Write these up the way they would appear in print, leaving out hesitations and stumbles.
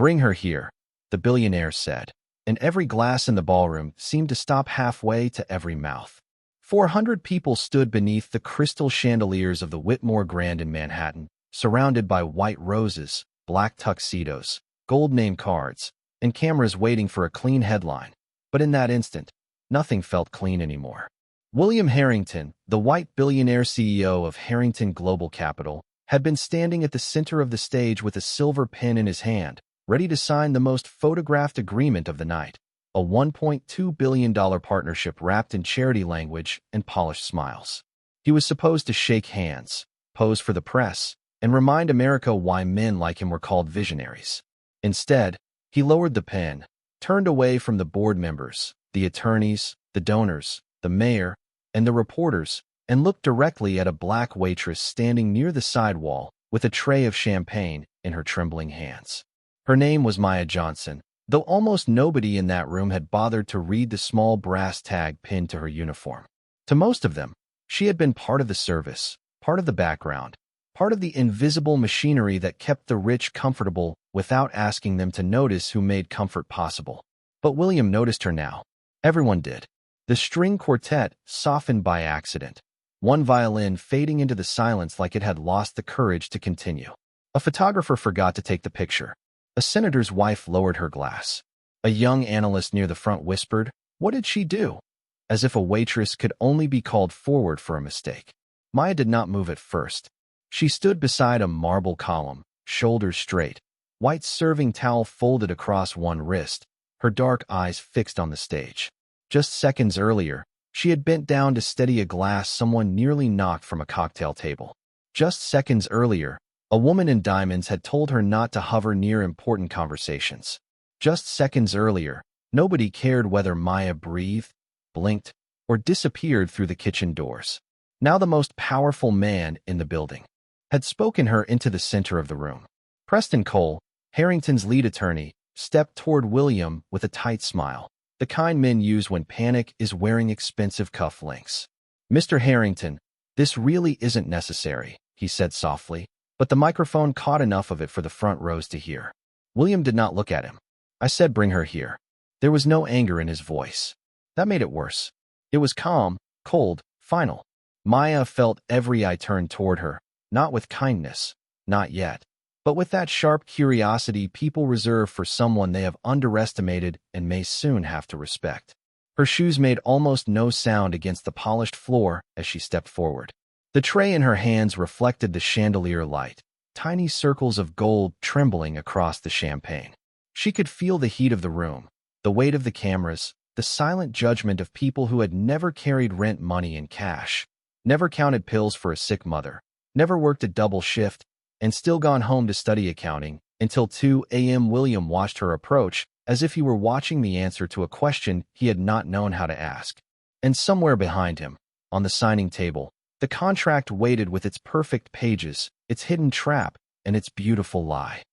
"Bring her here," the billionaire said, and every glass in the ballroom seemed to stop halfway to every mouth. 400 people stood beneath the crystal chandeliers of the Whitmore Grand in Manhattan, surrounded by white roses, black tuxedos, gold name cards, and cameras waiting for a clean headline. But in that instant, nothing felt clean anymore. William Harrington, the white billionaire CEO of Harrington Global Capital, had been standing at the center of the stage with a silver pen in his hand, ready to sign the most photographed agreement of the night, a $1.2 billion partnership wrapped in charity language and polished smiles. He was supposed to shake hands, pose for the press, and remind America why men like him were called visionaries. Instead, he lowered the pen, turned away from the board members, the attorneys, the donors, the mayor, and the reporters, and looked directly at a black waitress standing near the side wall with a tray of champagne in her trembling hands. Her name was Maya Johnson, though almost nobody in that room had bothered to read the small brass tag pinned to her uniform. To most of them, she had been part of the service, part of the background, part of the invisible machinery that kept the rich comfortable without asking them to notice who made comfort possible. But William noticed her now. Everyone did. The string quartet softened by accident, one violin fading into the silence like it had lost the courage to continue. A photographer forgot to take the picture. A senator's wife lowered her glass. A young analyst near the front whispered, "What did she do?" As if a waitress could only be called forward for a mistake. Maya did not move at first. She stood beside a marble column, shoulders straight, white serving towel folded across one wrist, her dark eyes fixed on the stage. Just seconds earlier, she had bent down to steady a glass someone nearly knocked from a cocktail table. Just seconds earlier, a woman in diamonds had told her not to hover near important conversations. Just seconds earlier, nobody cared whether Maya breathed, blinked, or disappeared through the kitchen doors. Now the most powerful man in the building had spoken her into the center of the room. Preston Cole, Harrington's lead attorney, stepped toward William with a tight smile, the kind men use when panic is wearing expensive cufflinks. "Mr. Harrington, this really isn't necessary," he said softly, but the microphone caught enough of it for the front rows to hear. William did not look at him. "I said bring her here." There was no anger in his voice. That made it worse. It was calm, cold, final. Maya felt every eye turned toward her, not with kindness, not yet, but with that sharp curiosity people reserve for someone they have underestimated and may soon have to respect. Her shoes made almost no sound against the polished floor as she stepped forward. The tray in her hands reflected the chandelier light, tiny circles of gold trembling across the champagne. She could feel the heat of the room, the weight of the cameras, the silent judgment of people who had never carried rent money in cash, never counted pills for a sick mother, never worked a double shift, and still gone home to study accounting. Until 2 a.m. William watched her approach as if he were watching the answer to a question he had not known how to ask. And somewhere behind him, on the signing table, the contract waited with its perfect pages, its hidden trap, and its beautiful lie.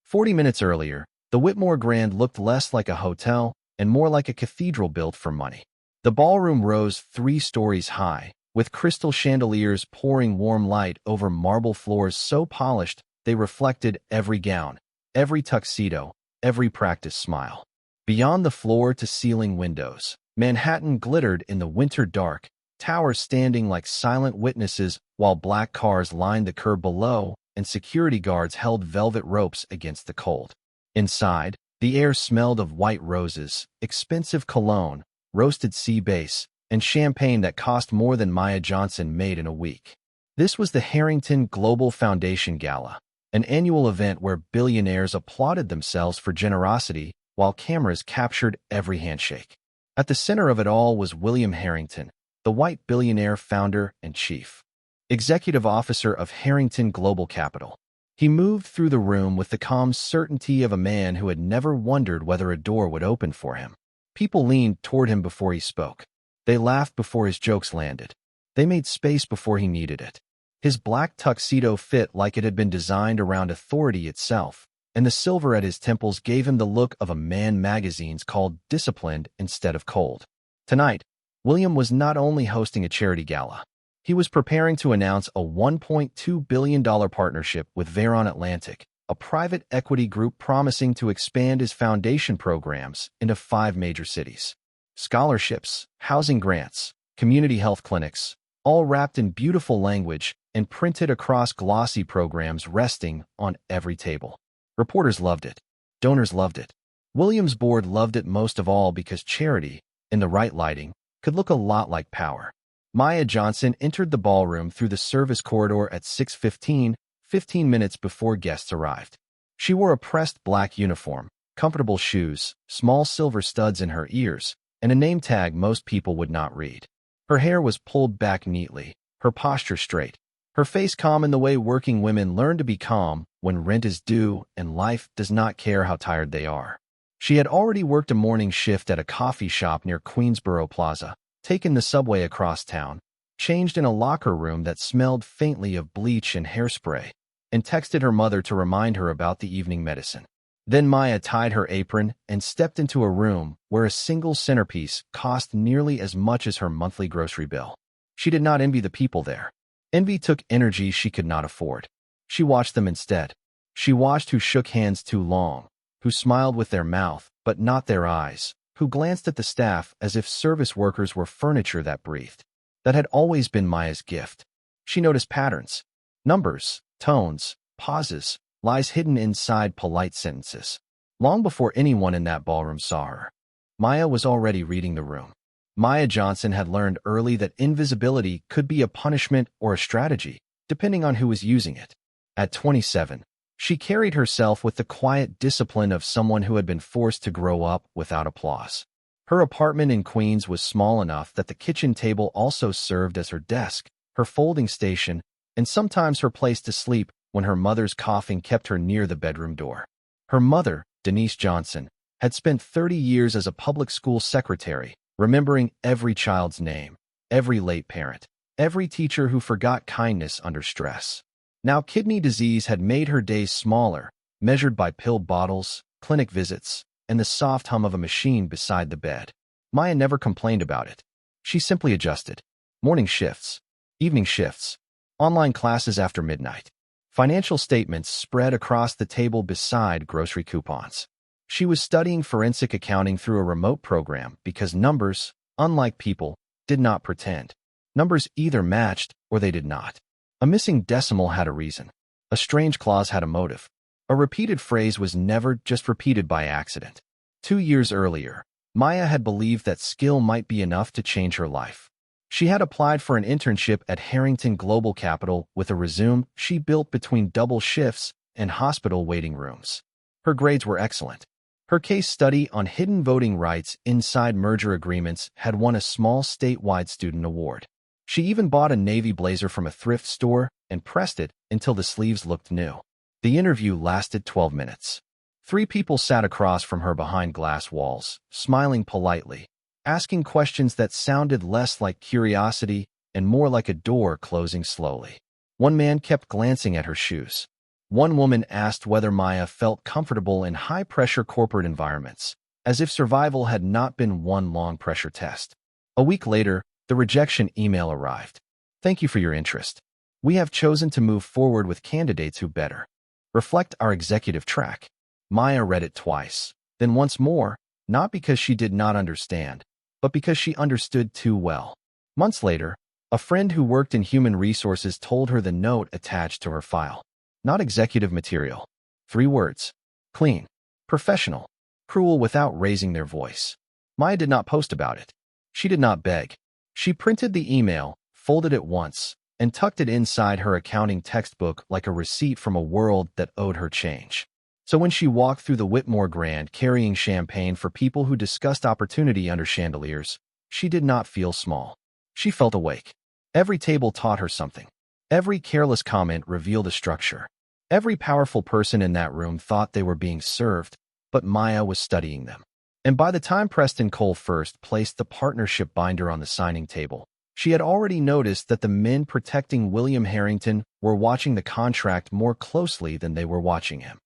40 minutes earlier, the Whitmore Grand looked less like a hotel and more like a cathedral built for money. The ballroom rose 3 stories high, with crystal chandeliers pouring warm light over marble floors so polished they reflected every gown, every tuxedo, every practiced smile. Beyond the floor-to-ceiling windows, Manhattan glittered in the winter dark, towers standing like silent witnesses while black cars lined the curb below and security guards held velvet ropes against the cold. Inside, the air smelled of white roses, expensive cologne, roasted sea bass, and champagne that cost more than Maya Johnson made in a week. This was the Harrington Global Foundation Gala, an annual event where billionaires applauded themselves for generosity while cameras captured every handshake. At the center of it all was William Harrington, the white billionaire founder and chief executive officer of Harrington Global Capital. He moved through the room with the calm certainty of a man who had never wondered whether a door would open for him. People leaned toward him before he spoke. They laughed before his jokes landed. They made space before he needed it. His black tuxedo fit like it had been designed around authority itself, and the silver at his temples gave him the look of a man magazines called disciplined instead of cold. Tonight, William was not only hosting a charity gala. He was preparing to announce a $1.2 billion partnership with Veyron Atlantic, a private equity group promising to expand its foundation programs into 5 major cities. Scholarships, housing grants, community health clinics, all wrapped in beautiful language and printed across glossy programs resting on every table. Reporters loved it. Donors loved it. Williams' board loved it most of all because charity, in the right lighting, could look a lot like power. Maya Johnson entered the ballroom through the service corridor at 6:15, 15 minutes before guests arrived. She wore a pressed black uniform, comfortable shoes, small silver studs in her ears, and a name tag most people would not read. Her hair was pulled back neatly, her posture straight, her face calm in the way working women learn to be calm when rent is due and life does not care how tired they are. She had already worked a morning shift at a coffee shop near Queensboro Plaza, taken the subway across town, changed in a locker room that smelled faintly of bleach and hairspray, and texted her mother to remind her about the evening medicine. Then Maya tied her apron and stepped into a room where a single centerpiece cost nearly as much as her monthly grocery bill. She did not envy the people there. Envy took energy she could not afford. She watched them instead. She watched who shook hands too long, who smiled with their mouth but not their eyes, who glanced at the staff as if service workers were furniture that breathed. That had always been Maya's gift. She noticed patterns, numbers, tones, pauses, lies hidden inside polite sentences. Long before anyone in that ballroom saw her, Maya was already reading the room. Maya Johnson had learned early that invisibility could be a punishment or a strategy, depending on who was using it. At 27, she carried herself with the quiet discipline of someone who had been forced to grow up without applause. Her apartment in Queens was small enough that the kitchen table also served as her desk, her folding station, and sometimes her place to sleep when her mother's coughing kept her near the bedroom door. Her mother, Denise Johnson, had spent 30 years as a public school secretary, remembering every child's name, every late parent, every teacher who forgot kindness under stress. Now kidney disease had made her days smaller, measured by pill bottles, clinic visits, and the soft hum of a machine beside the bed. Maya never complained about it. She simply adjusted. Morning shifts, evening shifts, online classes after midnight. Financial statements spread across the table beside grocery coupons. She was studying forensic accounting through a remote program because numbers, unlike people, did not pretend. Numbers either matched or they did not. A missing decimal had a reason. A strange clause had a motive. A repeated phrase was never just repeated by accident. 2 years earlier, Maya had believed that skill might be enough to change her life. She had applied for an internship at Harrington Global Capital with a resume she built between double shifts and hospital waiting rooms. Her grades were excellent. Her case study on hidden voting rights inside merger agreements had won a small statewide student award. She even bought a navy blazer from a thrift store and pressed it until the sleeves looked new. The interview lasted 12 minutes. 3 people sat across from her behind glass walls, smiling politely, asking questions that sounded less like curiosity and more like a door closing slowly. One man kept glancing at her shoes. One woman asked whether Maya felt comfortable in high-pressure corporate environments, as if survival had not been one long pressure test. A week later, the rejection email arrived. Thank you for your interest. We have chosen to move forward with candidates who better reflect our executive track. Maya read it twice, then once more, not because she did not understand, but because she understood too well. Months later, a friend who worked in human resources told her the note attached to her file. Not executive material. 3 words. Clean. Professional. Cruel without raising their voice. Maya did not post about it. She did not beg. She printed the email, folded it once, and tucked it inside her accounting textbook like a receipt from a world that owed her change. So when she walked through the Whitmore Grand carrying champagne for people who discussed opportunity under chandeliers, she did not feel small. She felt awake. Every table taught her something. Every careless comment revealed a structure. Every powerful person in that room thought they were being served, but Maya was studying them. And by the time Preston Cole first placed the partnership binder on the signing table, she had already noticed that the men protecting William Harrington were watching the contract more closely than they were watching him.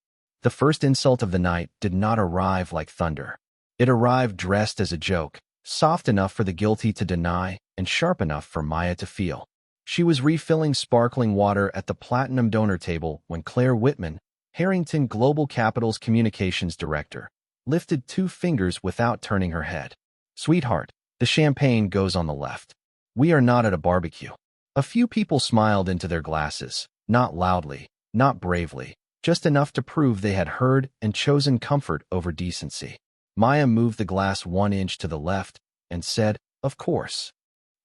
The first insult of the night did not arrive like thunder. It arrived dressed as a joke, soft enough for the guilty to deny and sharp enough for Maya to feel. She was refilling sparkling water at the platinum donor table when Claire Whitman, Harrington, Global Capital's communications director, lifted 2 fingers without turning her head. Sweetheart, the champagne goes on the left. We are not at a barbecue. A few people smiled into their glasses, not loudly, not bravely, just enough to prove they had heard and chosen comfort over decency. Maya moved the glass 1 inch to the left and said, "Of course."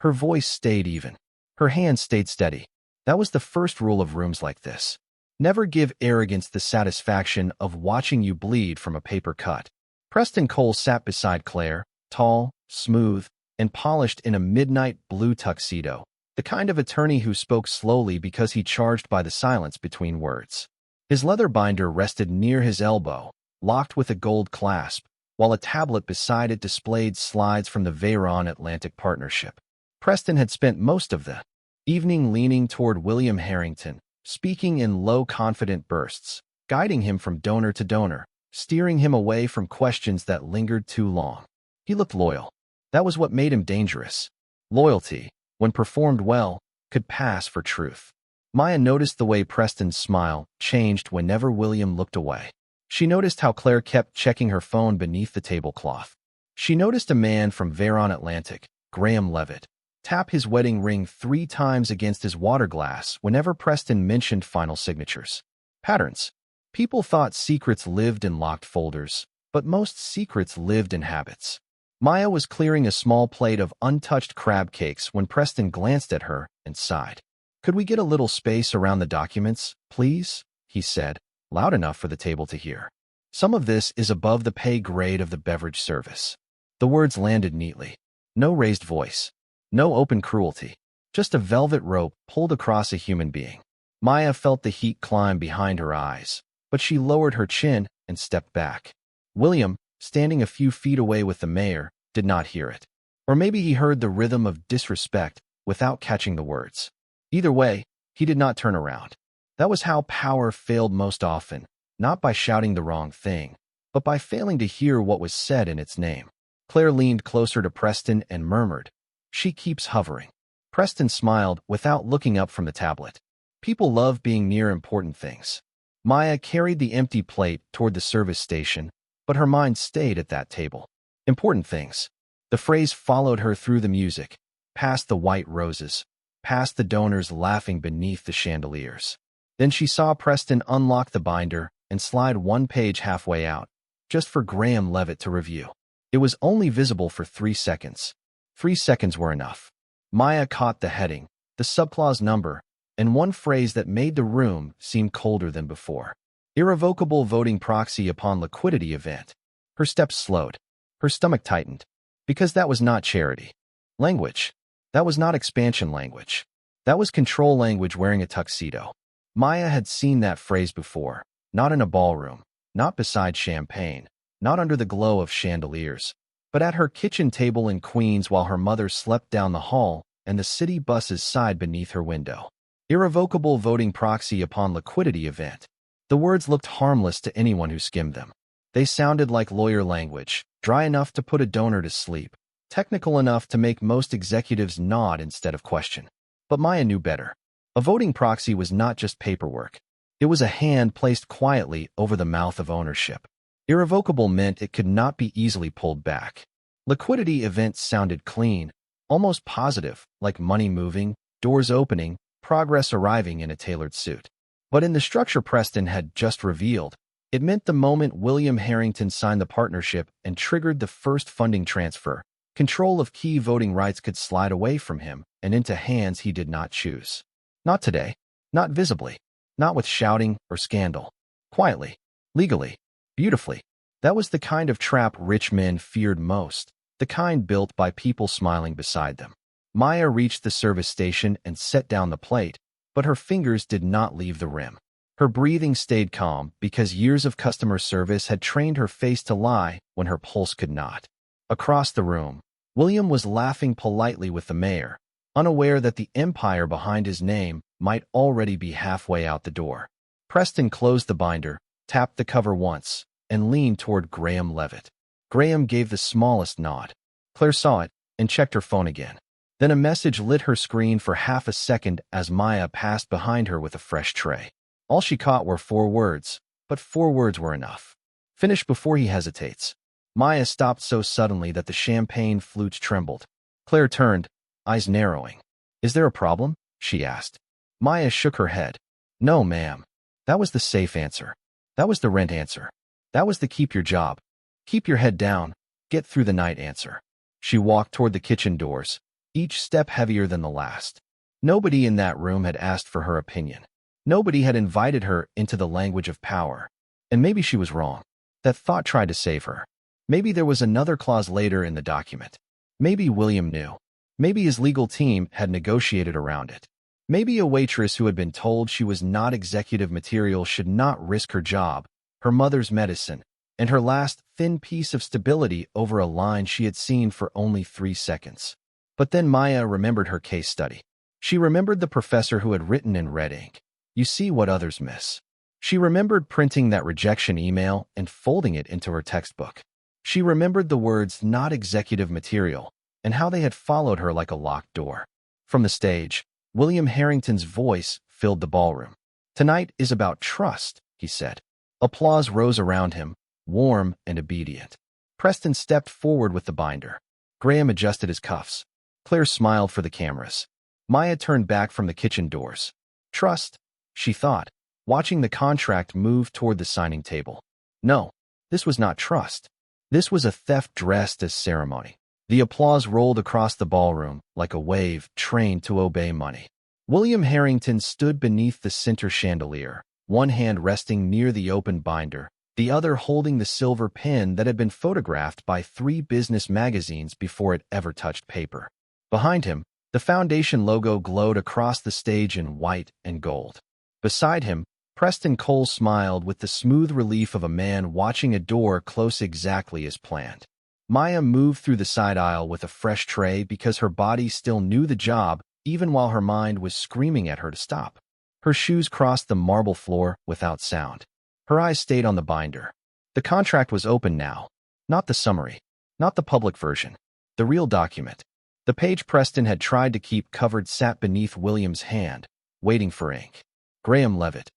Her voice stayed even. Her hand stayed steady. That was the first rule of rooms like this. Never give arrogance the satisfaction of watching you bleed from a paper cut. Preston Cole sat beside Claire, tall, smooth, and polished in a midnight blue tuxedo, the kind of attorney who spoke slowly because he charged by the silence between words. His leather binder rested near his elbow, locked with a gold clasp, while a tablet beside it displayed slides from the Veyron Atlantic Partnership. Preston had spent most of the evening leaning toward William Harrington, speaking in low, confident bursts, guiding him from donor to donor, steering him away from questions that lingered too long. He looked loyal. That was what made him dangerous. Loyalty, when performed well, could pass for truth. Maya noticed the way Preston's smile changed whenever William looked away. She noticed how Claire kept checking her phone beneath the tablecloth. She noticed a man from Veyron Atlantic, Graham Levitt, tap his wedding ring 3 times against his water glass whenever Preston mentioned final signatures. Patterns. People thought secrets lived in locked folders, but most secrets lived in habits. Maya was clearing a small plate of untouched crab cakes when Preston glanced at her and sighed. "Could we get a little space around the documents, please?" he said, loud enough for the table to hear. "Some of this is above the pay grade of the beverage service." The words landed neatly. No raised voice. No open cruelty. Just a velvet rope pulled across a human being. Maya felt the heat climb behind her eyes, but she lowered her chin and stepped back. William, standing a few feet away with the mayor, did not hear it. Or maybe he heard the rhythm of disrespect without catching the words. Either way, he did not turn around. That was how power failed most often, not by shouting the wrong thing, but by failing to hear what was said in its name. Claire leaned closer to Preston and murmured, "She keeps hovering." Preston smiled without looking up from the tablet. People love being near important things. Maya carried the empty plate toward the service station, but her mind stayed at that table. Important things. The phrase followed her through the music, past the white roses, past the donors laughing beneath the chandeliers. Then she saw Preston unlock the binder and slide 1 page halfway out, just for Graham Levitt to review. It was only visible for 3 seconds. 3 seconds were enough. Maya caught the heading, the subclause number, and one phrase that made the room seem colder than before. Irrevocable voting proxy upon liquidity event. Her steps slowed. Her stomach tightened. Because that was not charity language. That was not expansion language. That was control language wearing a tuxedo. Maya had seen that phrase before, not in a ballroom, not beside champagne, not under the glow of chandeliers, but at her kitchen table in Queens while her mother slept down the hall and the city buses sighed beneath her window. Irrevocable voting proxy upon liquidity event. The words looked harmless to anyone who skimmed them. They sounded like lawyer language, dry enough to put a donor to sleep, technical enough to make most executives nod instead of question. But Maya knew better. A voting proxy was not just paperwork. It was a hand placed quietly over the mouth of ownership. Irrevocable meant it could not be easily pulled back. Liquidity events sounded clean, almost positive, like money moving, doors opening, progress arriving in a tailored suit. But in the structure Preston had just revealed, it meant the moment William Harrington signed the partnership and triggered the first funding transfer, control of key voting rights could slide away from him and into hands he did not choose. Not today. Not visibly. Not with shouting or scandal. Quietly. Legally. Beautifully. That was the kind of trap rich men feared most, the kind built by people smiling beside them. Maya reached the service station and set down the plate, but her fingers did not leave the rim. Her breathing stayed calm because years of customer service had trained her face to lie when her pulse could not. Across the room, William was laughing politely with the mayor, unaware that the empire behind his name might already be halfway out the door. Preston closed the binder, tapped the cover once, and leaned toward Graham Levitt. Graham gave the smallest nod. Claire saw it and checked her phone again. Then a message lit her screen for half a second as Maya passed behind her with a fresh tray. All she caught were 4 words, but 4 words were enough. Finish before he hesitates. Maya stopped so suddenly that the champagne flutes trembled. Claire turned, eyes narrowing. Is there a problem? She asked. Maya shook her head. No, ma'am. That was the safe answer. That was the rent answer. That was the keep your job. Keep your head down. Get through the night answer. She walked toward the kitchen doors, each step heavier than the last. Nobody in that room had asked for her opinion. Nobody had invited her into the language of power. And maybe she was wrong. That thought tried to save her. Maybe there was another clause later in the document. Maybe William knew. Maybe his legal team had negotiated around it. Maybe a waitress who had been told she was not executive material should not risk her job, her mother's medicine, and her last thin piece of stability over a line she had seen for only 3 seconds. But then Maya remembered her case study. She remembered the professor who had written in red ink, "You see what others miss." She remembered printing that rejection email and folding it into her textbook. She remembered the words "not executive material" and how they had followed her like a locked door. From the stage, William Harrington's voice filled the ballroom. "Tonight is about trust," he said. Applause rose around him, warm and obedient. Preston stepped forward with the binder. Graham adjusted his cuffs. Claire smiled for the cameras. Maya turned back from the kitchen doors. Trust, she thought, watching the contract move toward the signing table. No, this was not trust. This was a theft dressed as ceremony. The applause rolled across the ballroom like a wave trained to obey money. William Harrington stood beneath the center chandelier, one hand resting near the open binder, the other holding the silver pin that had been photographed by 3 business magazines before it ever touched paper. Behind him, the foundation logo glowed across the stage in white and gold. Beside him, Preston Cole smiled with the smooth relief of a man watching a door close exactly as planned. Maya moved through the side aisle with a fresh tray because her body still knew the job, even while her mind was screaming at her to stop. Her shoes crossed the marble floor without sound. Her eyes stayed on the binder. The contract was open now. Not the summary. Not the public version. The real document. The page Preston had tried to keep covered sat beneath William's hand, waiting for ink. Graham Levitt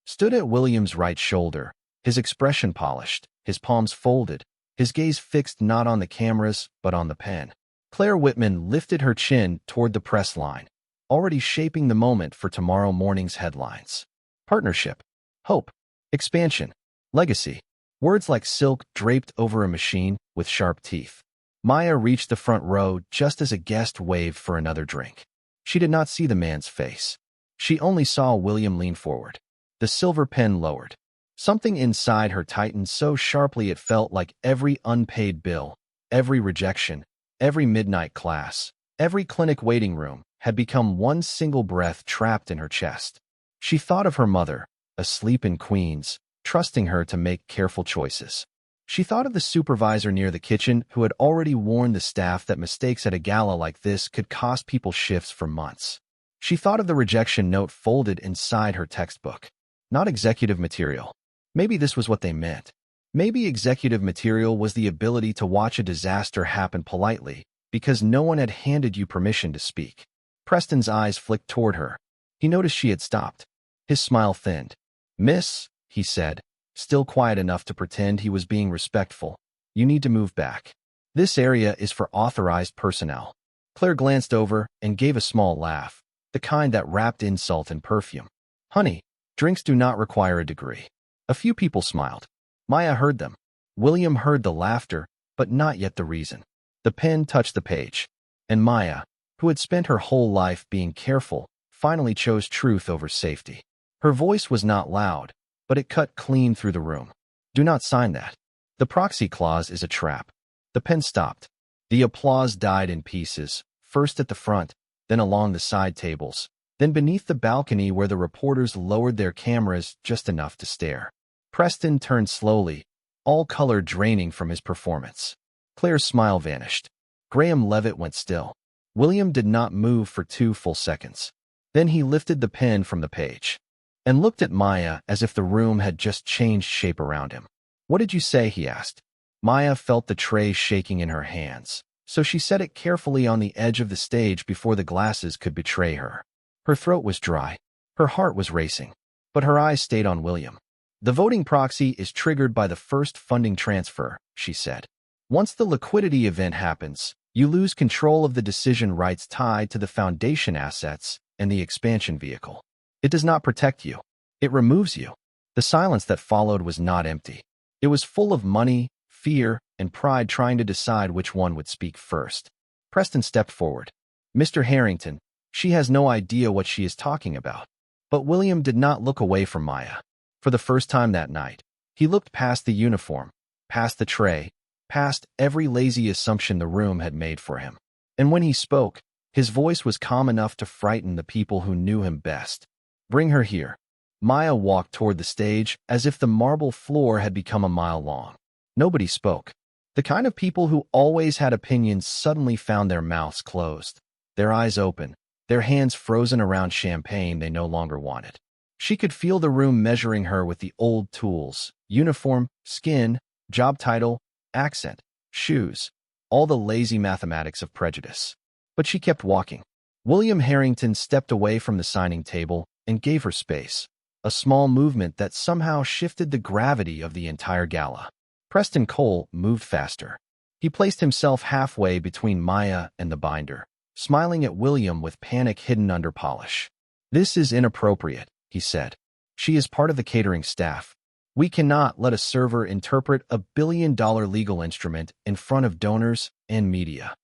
stood at William's right shoulder, his expression polished, his palms folded, his gaze fixed not on the cameras but on the pen. Claire Whitman lifted her chin toward the press line, already shaping the moment for tomorrow morning's headlines. Partnership. Hope. Expansion. Legacy. Words like silk draped over a machine with sharp teeth. Maya reached the front row just as a guest waved for another drink. She did not see the man's face. She only saw William lean forward, the silver pen lowered. Something inside her tightened so sharply it felt like every unpaid bill, every rejection, every midnight class, every clinic waiting room had become one single breath trapped in her chest. She thought of her mother, asleep in Queens, trusting her to make careful choices. She thought of the supervisor near the kitchen who had already warned the staff that mistakes at a gala like this could cost people shifts for months. She thought of the rejection note folded inside her textbook. Not executive material. Maybe this was what they meant. Maybe executive material was the ability to watch a disaster happen politely because no one had handed you permission to speak. Preston's eyes flicked toward her. He noticed she had stopped. His smile thinned. "Miss," he said, still quiet enough to pretend he was being respectful, "you need to move back. This area is for authorized personnel." Claire glanced over and gave a small laugh, the kind that wrapped insult in perfume. "Honey, drinks do not require a degree." A few people smiled. Maya heard them. William heard the laughter, but not yet the reason. The pen touched the page, and Maya, who had spent her whole life being careful, finally chose truth over safety. Her voice was not loud, but it cut clean through the room. "Do not sign that. The proxy clause is a trap." The pen stopped. The applause died in pieces, first at the front, then along the side tables, then beneath the balcony where the reporters lowered their cameras just enough to stare. Preston turned slowly, all color draining from his performance. Claire's smile vanished. Graham Levitt went still. William did not move for 2 full seconds. Then he lifted the pen from the page and looked at Maya as if the room had just changed shape around him. "What did you say?" he asked. Maya felt the tray shaking in her hands, so she set it carefully on the edge of the stage before the glasses could betray her. Her throat was dry. Her heart was racing. But her eyes stayed on William. The voting proxy is triggered by the first funding transfer, she said. Once the liquidity event happens, you lose control of the decision rights tied to the foundation assets and the expansion vehicle. It does not protect you. It removes you. The silence that followed was not empty. It was full of money, fear, and pride trying to decide which one would speak first. Preston stepped forward. Mr. Harrington, she has no idea what she is talking about. But William did not look away from Maya. For the first time that night, he looked past the uniform, past the tray, past every lazy assumption the room had made for him. And when he spoke, his voice was calm enough to frighten the people who knew him best. Bring her here. Maya walked toward the stage as if the marble floor had become a mile long. Nobody spoke. The kind of people who always had opinions suddenly found their mouths closed, their eyes open, their hands frozen around champagne they no longer wanted. She could feel the room measuring her with the old tools: uniform, skin, job title, accent, shoes, all the lazy mathematics of prejudice. But she kept walking. William Harrington stepped away from the signing table and gave her space, a small movement that somehow shifted the gravity of the entire gala. Preston Cole moved faster. He placed himself halfway between Maya and the binder, smiling at William with panic hidden under polish. "This is inappropriate," he said. "She is part of the catering staff. We cannot let a server interpret a billion-dollar legal instrument in front of donors and media."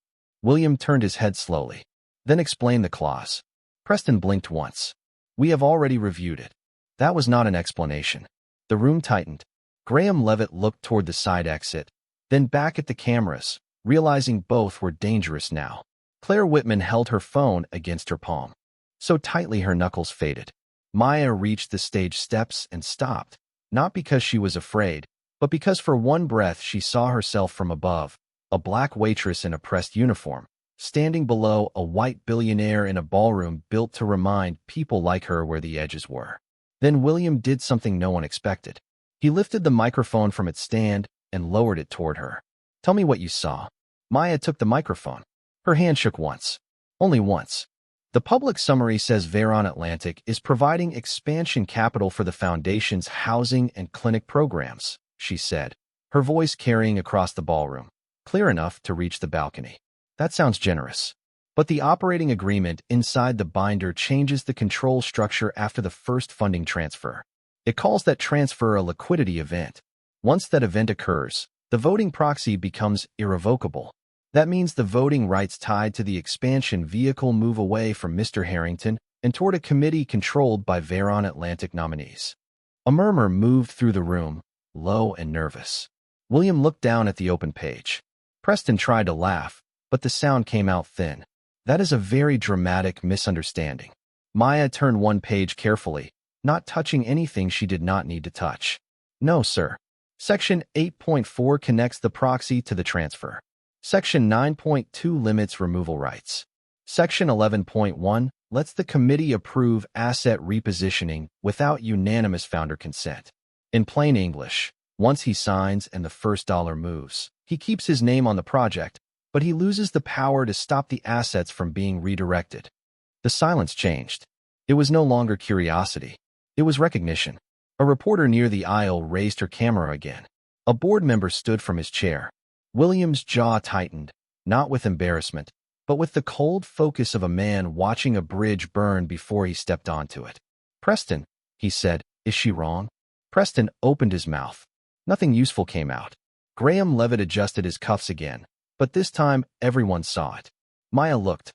William turned his head slowly, then explained the clause. Preston blinked once. "We have already reviewed it." That was not an explanation. The room tightened. Graham Levitt looked toward the side exit, then back at the cameras, realizing both were dangerous now. Claire Whitman held her phone against her palm, so tightly her knuckles faded. Maya reached the stage steps and stopped, not because she was afraid, but because for one breath she saw herself from above, a black waitress in a pressed uniform, standing below a white billionaire in a ballroom built to remind people like her where the edges were. Then William did something no one expected. He lifted the microphone from its stand and lowered it toward her. "Tell me what you saw." Maya took the microphone. Her hand shook once. Only once. "The public summary says Veyron Atlantic is providing expansion capital for the foundation's housing and clinic programs," she said, her voice carrying across the ballroom, clear enough to reach the balcony. "That sounds generous. But the operating agreement inside the binder changes the control structure after the first funding transfer. It calls that transfer a liquidity event. Once that event occurs, the voting proxy becomes irrevocable. That means the voting rights tied to the expansion vehicle move away from Mr. Harrington and toward a committee controlled by Veyron Atlantic nominees." A murmur moved through the room, low and nervous. William looked down at the open page. Preston tried to laugh, but the sound came out thin. "That is a very dramatic misunderstanding." Maya turned one page carefully, not touching anything she did not need to touch. "No, sir. Section 8.4 connects the proxy to the transfer. Section 9.2 limits removal rights. Section 11.1 lets the committee approve asset repositioning without unanimous founder consent. In plain English, once he signs and the first dollar moves, he keeps his name on the project, but he loses the power to stop the assets from being redirected." The silence changed. It was no longer curiosity. It was recognition. A reporter near the aisle raised her camera again. A board member stood from his chair. William's jaw tightened, not with embarrassment, but with the cold focus of a man watching a bridge burn before he stepped onto it. "Preston," he said, "is she wrong?" Preston opened his mouth. Nothing useful came out. Graham Levitt adjusted his cuffs again, but this time everyone saw it. Maya looked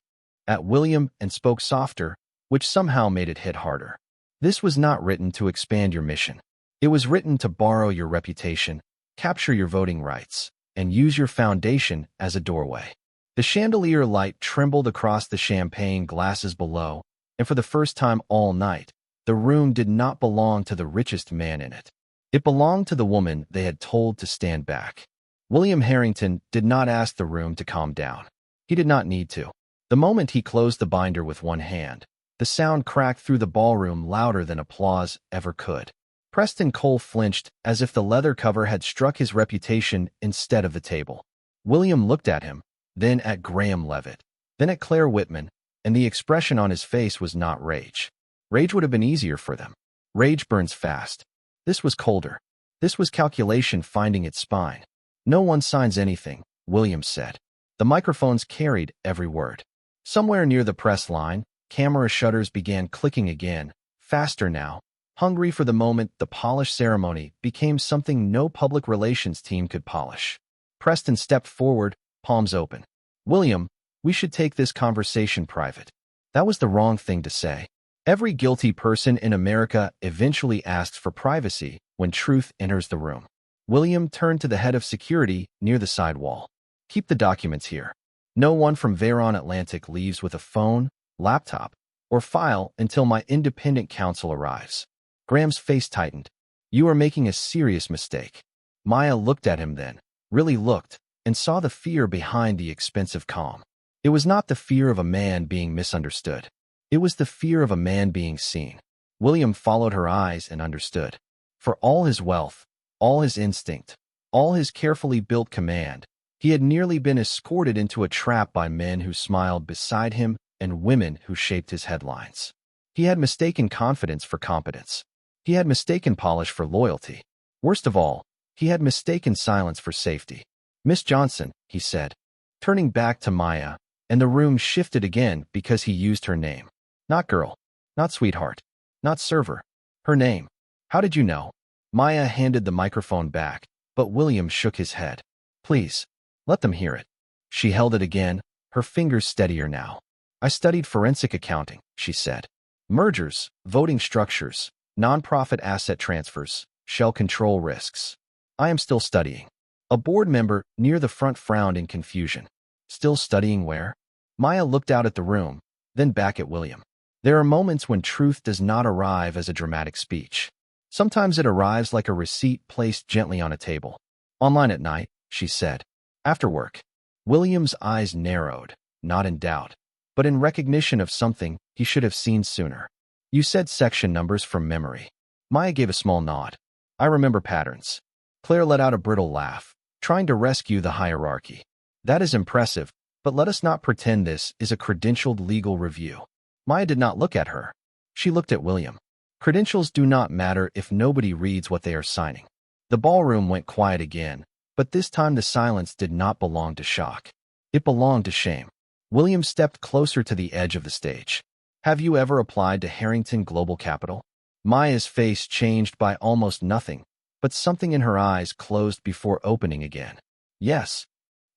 at William and spoke softer, which somehow made it hit harder. "This was not written to expand your mission. It was written to borrow your reputation, capture your voting rights, and use your foundation as a doorway." The chandelier light trembled across the champagne glasses below, and for the first time all night, the room did not belong to the richest man in it. It belonged to the woman they had told to stand back. William Harrington did not ask the room to calm down. He did not need to. The moment he closed the binder with one hand, the sound cracked through the ballroom louder than applause ever could. Preston Cole flinched as if the leather cover had struck his reputation instead of the table. William looked at him, then at Graham Levitt, then at Claire Whitman, and the expression on his face was not rage. Rage would have been easier for them. Rage burns fast. This was colder. This was calculation finding its spine. No one signs anything, Williams said. The microphones carried every word. Somewhere near the press line, camera shutters began clicking again, faster now. Hungry for the moment, the polish ceremony became something no public relations team could polish. Preston stepped forward, palms open. William, we should take this conversation private. That was the wrong thing to say. Every guilty person in America eventually asks for privacy when truth enters the room. William turned to the head of security near the side wall. Keep the documents here. No one from Veyron Atlantic leaves with a phone, laptop, or file until my independent counsel arrives. Graham's face tightened. You are making a serious mistake. Maya looked at him then, really looked, and saw the fear behind the expensive calm. It was not the fear of a man being misunderstood. It was the fear of a man being seen. William followed her eyes and understood. For all his wealth, all his instinct, all his carefully built command, he had nearly been escorted into a trap by men who smiled beside him and women who shaped his headlines. He had mistaken confidence for competence. He had mistaken polish for loyalty. Worst of all, he had mistaken silence for safety. Miss Johnson, he said, turning back to Maya, and the room shifted again because he used her name. Not girl, not sweetheart, not server. Her name. How did you know? Maya handed the microphone back, but William shook his head. Please, let them hear it. She held it again, her fingers steadier now. I studied forensic accounting, she said. Mergers, voting structures, nonprofit asset transfers, shell control risks. I am still studying. A board member near the front frowned in confusion. Still studying where? Maya looked out at the room, then back at William. There are moments when truth does not arrive as a dramatic speech. Sometimes it arrives like a receipt placed gently on a table. Online at night, she said. After work. William's eyes narrowed, not in doubt, but in recognition of something he should have seen sooner. You said section numbers from memory. Maya gave a small nod. I remember patterns. Claire let out a brittle laugh, trying to rescue the hierarchy. That is impressive, but let us not pretend this is a credentialed legal review. Maya did not look at her. She looked at William. Credentials do not matter if nobody reads what they are signing. The ballroom went quiet again, but this time the silence did not belong to shock. It belonged to shame. William stepped closer to the edge of the stage. Have you ever applied to Harrington Global Capital? Maya's face changed by almost nothing, but something in her eyes closed before opening again. Yes.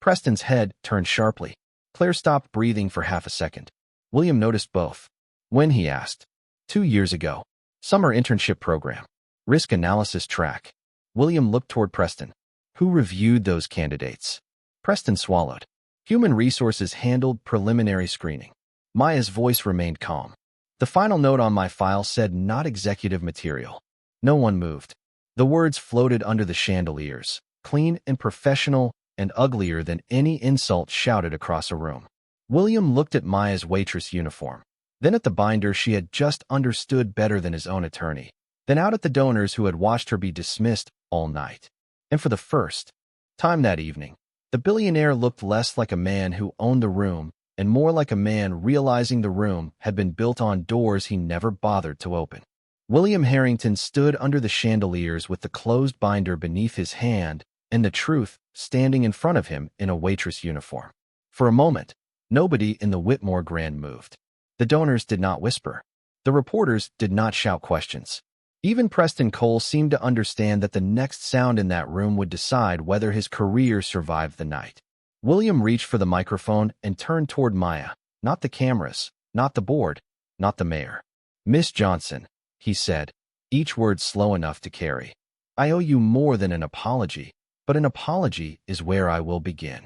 Preston's head turned sharply. Claire stopped breathing for half a second. William noticed both. When, he asked. 2 years ago. Summer internship program. Risk analysis track. William looked toward Preston. Who reviewed those candidates? Preston swallowed. Human resources handled preliminary screening. Maya's voice remained calm. The final note on my file said not executive material. No one moved. The words floated under the chandeliers, clean and professional and uglier than any insult shouted across a room. William looked at Maya's waitress uniform, then at the binder she had just understood better than his own attorney, then out at the donors who had watched her be dismissed all night. And for the first time that evening, the billionaire looked less like a man who owned the room and more like a man realizing the room had been built on doors he never bothered to open. William Harrington stood under the chandeliers with the closed binder beneath his hand and the truth standing in front of him in a waitress uniform. For a moment, nobody in the Whitmore Grand moved. The donors did not whisper. The reporters did not shout questions. Even Preston Cole seemed to understand that the next sound in that room would decide whether his career survived the night. William reached for the microphone and turned toward Maya. Not the cameras, not the board, not the mayor. Miss Johnson, he said, each word slow enough to carry. I owe you more than an apology, but an apology is where I will begin.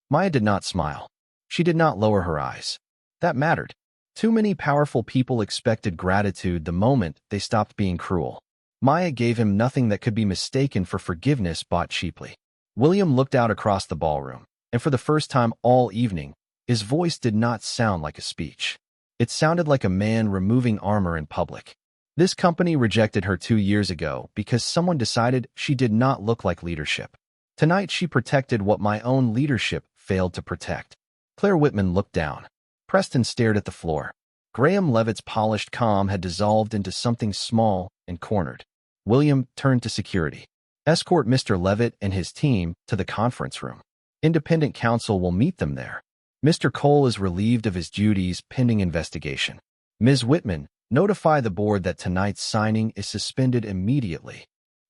Maya did not smile. She did not lower her eyes. That mattered. Too many powerful people expected gratitude the moment they stopped being cruel. Maya gave him nothing that could be mistaken for forgiveness bought cheaply. William looked out across the ballroom, and for the first time all evening, his voice did not sound like a speech. It sounded like a man removing armor in public. This company rejected her 2 years ago because someone decided she did not look like leadership. Tonight she protected what my own leadership failed to protect. Claire Whitman looked down. Preston stared at the floor. Graham Levitt's polished calm had dissolved into something small and cornered. William turned to security. Escort Mr. Levitt and his team to the conference room. Independent counsel will meet them there. Mr. Cole is relieved of his duties pending investigation. Ms. Whitman, notify the board that tonight's signing is suspended immediately.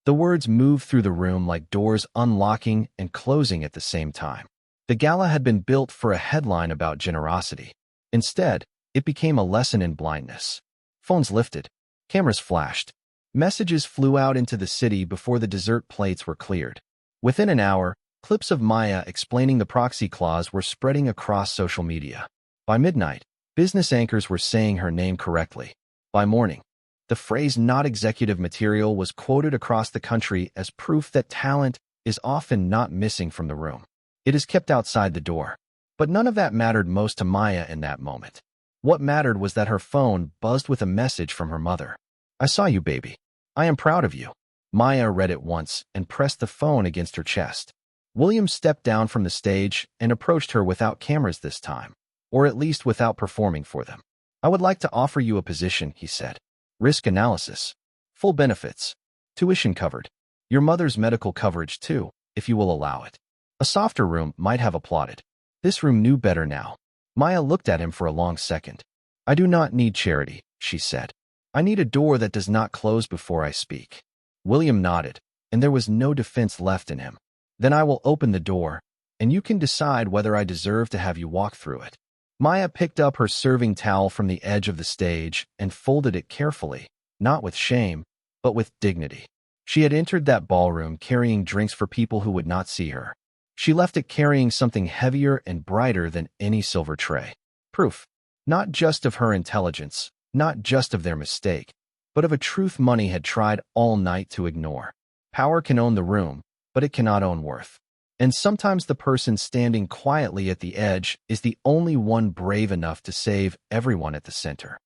The words moved through the room like doors unlocking and closing at the same time. The gala had been built for a headline about generosity. Instead, it became a lesson in blindness. Phones lifted. Cameras flashed. Messages flew out into the city before the dessert plates were cleared. Within an hour, clips of Maya explaining the proxy clause were spreading across social media. By midnight, business anchors were saying her name correctly. By morning, the phrase "not executive material" was quoted across the country as proof that talent is often not missing from the room. It is kept outside the door. But none of that mattered most to Maya in that moment. What mattered was that her phone buzzed with a message from her mother. "I saw you, baby. I am proud of you." Maya read it once and pressed the phone against her chest. William stepped down from the stage and approached her without cameras this time, or at least without performing for them. "I would like to offer you a position," he said. "Risk analysis. Full benefits. Tuition covered. Your mother's medical coverage too, if you will allow it." A softer room might have applauded. This room knew better now. Maya looked at him for a long second. "I do not need charity," she said. "I need a door that does not close before I speak." William nodded, and there was no defense left in him. "Then I will open the door, and you can decide whether I deserve to have you walk through it." Maya picked up her serving towel from the edge of the stage and folded it carefully, not with shame, but with dignity. She had entered that ballroom carrying drinks for people who would not see her. She left it carrying something heavier and brighter than any silver tray. Proof, not just of her intelligence, not just of their mistake, but of a truth money had tried all night to ignore. Power can own the room, but it cannot own worth. And sometimes the person standing quietly at the edge is the only one brave enough to save everyone at the center.